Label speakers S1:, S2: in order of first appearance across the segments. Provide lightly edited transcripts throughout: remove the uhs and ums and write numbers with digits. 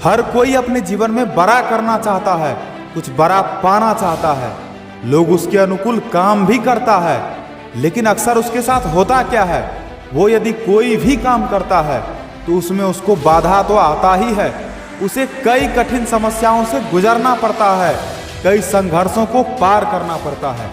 S1: हर कोई अपने जीवन में बड़ा करना चाहता है, कुछ बड़ा पाना चाहता है। लोग उसके अनुकूल काम भी करता है, लेकिन अक्सर उसके साथ होता क्या है, वो यदि कोई भी काम करता है तो उसमें उसको बाधा तो आता ही है। उसे कई कठिन समस्याओं से गुजरना पड़ता है, कई संघर्षों को पार करना पड़ता है।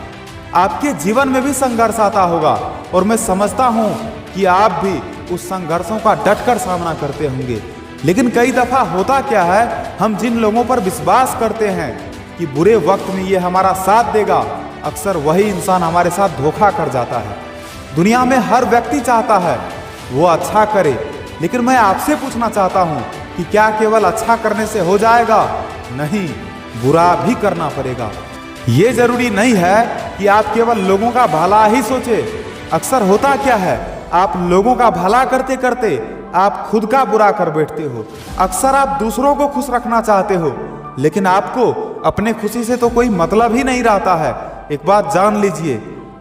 S1: आपके जीवन में भी संघर्ष आता होगा और मैं समझता हूँ कि आप भी उस संघर्षों का डटकर सामना करते होंगे। लेकिन कई दफा होता क्या है, हम जिन लोगों पर विश्वास करते हैं कि बुरे वक्त में ये हमारा साथ देगा, अक्सर वही इंसान हमारे साथ धोखा कर जाता है। दुनिया में हर व्यक्ति चाहता है वो अच्छा करे, लेकिन मैं आपसे पूछना चाहता हूँ कि क्या केवल अच्छा करने से हो जाएगा? नहीं, बुरा भी करना पड़ेगा। ये जरूरी नहीं है कि आप केवल लोगों का भला ही सोचे। अक्सर होता क्या है, आप लोगों का भला करते करते आप खुद का बुरा कर बैठते हो। अक्सर आप दूसरों को खुश रखना चाहते हो, लेकिन आपको अपने खुशी से तो कोई मतलब ही नहीं रहता है। एक बात जान लीजिए,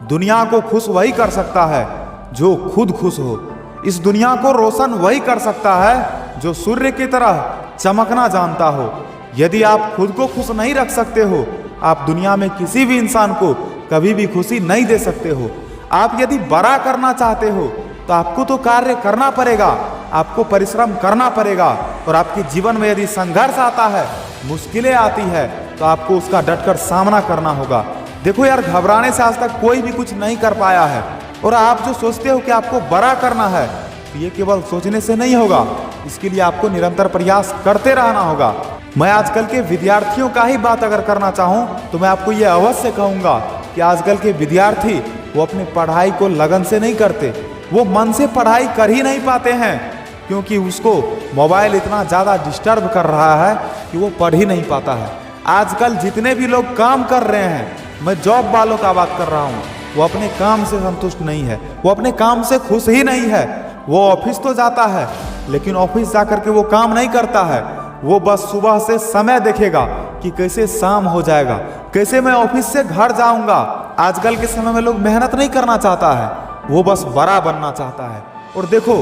S1: दुनिया को खुश वही कर सकता है जो खुद खुश हो। इस दुनिया को रोशन वही कर सकता है जो सूर्य की तरह चमकना जानता हो। यदि आप खुद को खुश नहीं रख सकते हो, आप दुनिया में किसी भी इंसान को कभी भी खुशी नहीं दे सकते हो। आप यदि बड़ा करना चाहते हो तो आपको तो कार्य करना पड़ेगा, आपको परिश्रम करना पड़ेगा। और आपके जीवन में यदि संघर्ष आता है, मुश्किलें आती है, तो आपको उसका डटकर सामना करना होगा। देखो यार, घबराने से आज तक कोई भी कुछ नहीं कर पाया है। और आप जो सोचते हो कि आपको बड़ा करना है, तो ये केवल सोचने से नहीं होगा, इसके लिए आपको निरंतर प्रयास करते रहना होगा। मैं आजकल के विद्यार्थियों का ही बात अगर करना चाहूँ तो मैं आपको ये अवश्य कहूँगा कि आजकल के विद्यार्थी वो अपनी पढ़ाई को लगन से नहीं करते, वो मन से पढ़ाई कर ही नहीं पाते हैं, क्योंकि उसको मोबाइल इतना ज़्यादा डिस्टर्ब कर रहा है कि वो पढ़ ही नहीं पाता है। आजकल जितने भी लोग काम कर रहे हैं, मैं जॉब वालों का बात कर रहा हूँ, वो अपने काम से संतुष्ट नहीं है, वो अपने काम से खुश ही नहीं है। वो ऑफिस तो जाता है, लेकिन ऑफिस जाकर के वो काम नहीं करता है। वो बस सुबह से समय देखेगा कि कैसे शाम हो जाएगा, कैसे मैं ऑफिस से घर जाऊंगा। आजकल के समय में लोग मेहनत नहीं करना चाहता है, वो बस बड़ा बनना चाहता है। और देखो,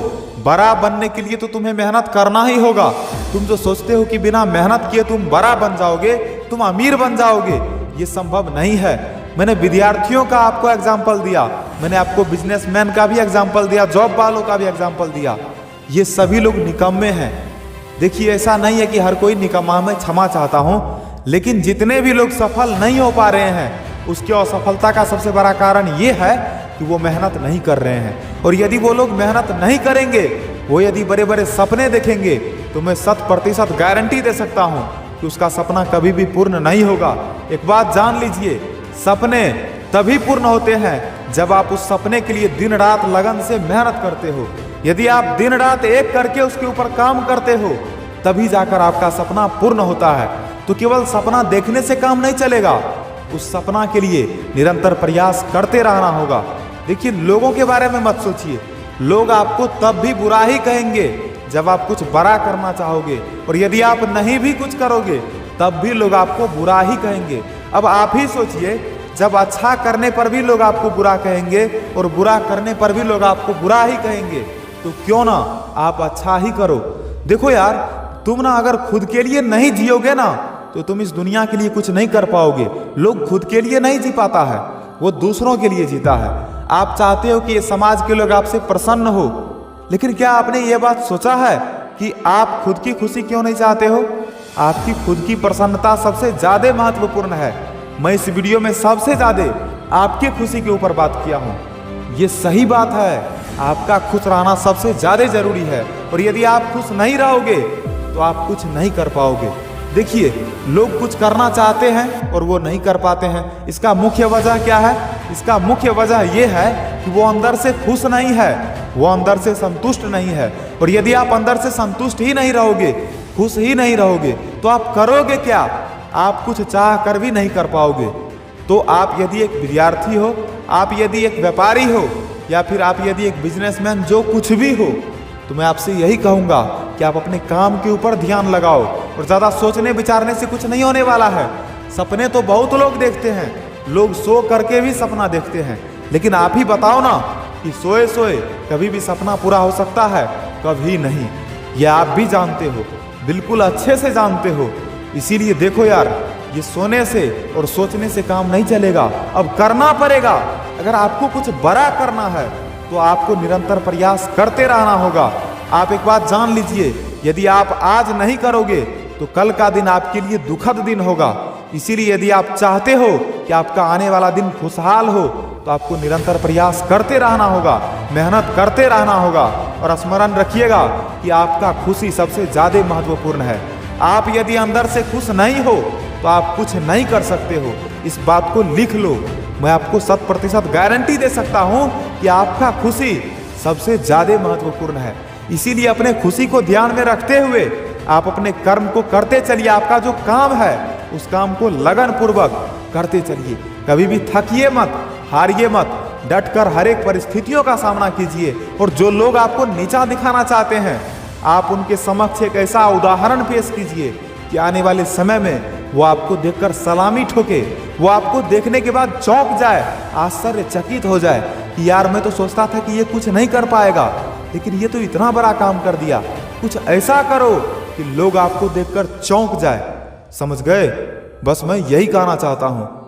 S1: बड़ा बनने के लिए तो तुम्हें मेहनत करना ही होगा। तुम जो सोचते हो कि बिना मेहनत किए तुम बड़ा बन जाओगे, तुम अमीर बन जाओगे, ये संभव नहीं है। मैंने विद्यार्थियों का आपको एग्जाम्पल दिया, मैंने आपको बिजनेसमैन का भी एग्जाम्पल दिया, जॉब वालों का भी एग्जाम्पल दिया। ये सभी लोग निकम्मे हैं। देखिए, ऐसा नहीं है कि हर कोई निकम्मा, मैं क्षमा चाहता हूँ, लेकिन जितने भी लोग सफल नहीं हो पा रहे हैं, उसकी असफलता का सबसे बड़ा कारण ये है कि वो मेहनत नहीं कर रहे हैं। और यदि वो लोग मेहनत नहीं करेंगे, वो यदि बड़े बड़े सपने देखेंगे, तो मैं 100% गारंटी दे सकता हूँ कि उसका सपना कभी भी पूर्ण नहीं होगा। एक बात जान लीजिए, सपने तभी पूर्ण होते हैं जब आप उस सपने के लिए दिन रात लगन से मेहनत करते हो। यदि आप दिन रात एक करके उसके ऊपर काम करते हो, तभी जाकर आपका सपना पूर्ण होता है। तो केवल सपना देखने से काम नहीं चलेगा, उस सपना के लिए निरंतर प्रयास करते रहना होगा। देखिए, लोगों के बारे में मत सोचिए, लोग आपको तब भी बुरा ही कहेंगे जब आप कुछ बड़ा करना चाहोगे, और यदि आप नहीं भी कुछ करोगे तब भी लोग आपको बुरा ही कहेंगे। अब आप ही सोचिए, जब अच्छा करने पर भी लोग आपको बुरा कहेंगे और बुरा करने पर भी लोग आपको बुरा ही कहेंगे, तो क्यों ना आप अच्छा ही करो। देखो यार, तुम ना अगर खुद के लिए नहीं जियोगे ना, तो तुम इस दुनिया के लिए कुछ नहीं कर पाओगे। लोग खुद के लिए नहीं जी पाता है, वो दूसरों के लिए जीता है। आप चाहते हो कि ये समाज के लोग आपसे प्रसन्न हो, लेकिन क्या आपने ये बात सोचा है कि आप खुद की खुशी क्यों नहीं चाहते हो? आपकी खुद की प्रसन्नता सबसे ज्यादा महत्वपूर्ण है। मैं इस वीडियो में सबसे ज्यादा आपकी खुशी के ऊपर बात किया हूँ। ये सही बात है, आपका खुश रहना सबसे ज्यादा जरूरी है। और यदि आप खुश नहीं रहोगे तो आप कुछ नहीं कर पाओगे। देखिए, लोग कुछ करना चाहते हैं और वो नहीं कर पाते हैं। इसका मुख्य वजह क्या है? इसका मुख्य वजह ये है कि वो अंदर से खुश नहीं है, वो अंदर से संतुष्ट नहीं है। और यदि आप अंदर से संतुष्ट ही नहीं रहोगे, खुश ही नहीं रहोगे, तो आप करोगे क्या? आप कुछ चाह कर भी नहीं कर पाओगे। तो आप यदि एक विद्यार्थी हो, आप यदि एक व्यापारी हो, या फिर आप यदि एक बिजनेसमैन, जो कुछ भी हो, तो मैं आपसे यही कहूँगा कि आप अपने काम के ऊपर ध्यान लगाओ। और ज़्यादा सोचने विचारने से कुछ नहीं होने वाला है। सपने तो बहुत लोग देखते हैं, लोग सो करके भी सपना देखते हैं, लेकिन आप ही बताओ ना कि सोए सोए कभी भी सपना पूरा हो सकता है? कभी नहीं। ये आप भी जानते हो। बिल्कुल अच्छे से जानते हो। इसीलिए देखो यार, ये सोने से और सोचने से काम नहीं चलेगा, अब करना पड़ेगा। अगर आपको कुछ बड़ा करना है तो आपको निरंतर प्रयास करते रहना होगा। आप एक बात जान लीजिए, यदि आप आज नहीं करोगे तो कल का दिन आपके लिए दुखद दिन होगा। इसीलिए यदि आप चाहते हो कि आपका आने वाला दिन खुशहाल हो तो आपको निरंतर प्रयास करते रहना होगा, मेहनत करते रहना होगा। और स्मरण रखिएगा कि आपका खुशी सबसे ज्यादा महत्वपूर्ण है। आप यदि अंदर से खुश नहीं हो तो आप कुछ नहीं कर सकते हो। इस बात को लिख लो। मैं आपको 100% गारंटी दे सकता हूं कि आपका खुशी सबसे ज्यादा महत्वपूर्ण है। इसीलिए अपने खुशी को ध्यान में रखते हुए आप अपने कर्म को करते चलिए। आपका जो काम है उस काम को लगन पूर्वक करते चलिए। कभी भी थकिए मत, हारिए मत, डटकर हर एक परिस्थितियों का सामना कीजिए। और जो लोग आपको नीचा दिखाना चाहते हैं, आप उनके समक्ष एक ऐसा उदाहरण पेश कीजिए कि आने वाले समय में वो आपको देखकर सलामी ठोके, वो आपको देखने के बाद चौंक जाए, आश्चर्यचकित हो जाए कि यार मैं तो सोचता था कि ये कुछ नहीं कर पाएगा, लेकिन ये तो इतना बड़ा काम कर दिया। कुछ ऐसा करो कि लोग आपको देखकर चौंक जाए। समझ गए? बस मैं यही कहना चाहता हूं।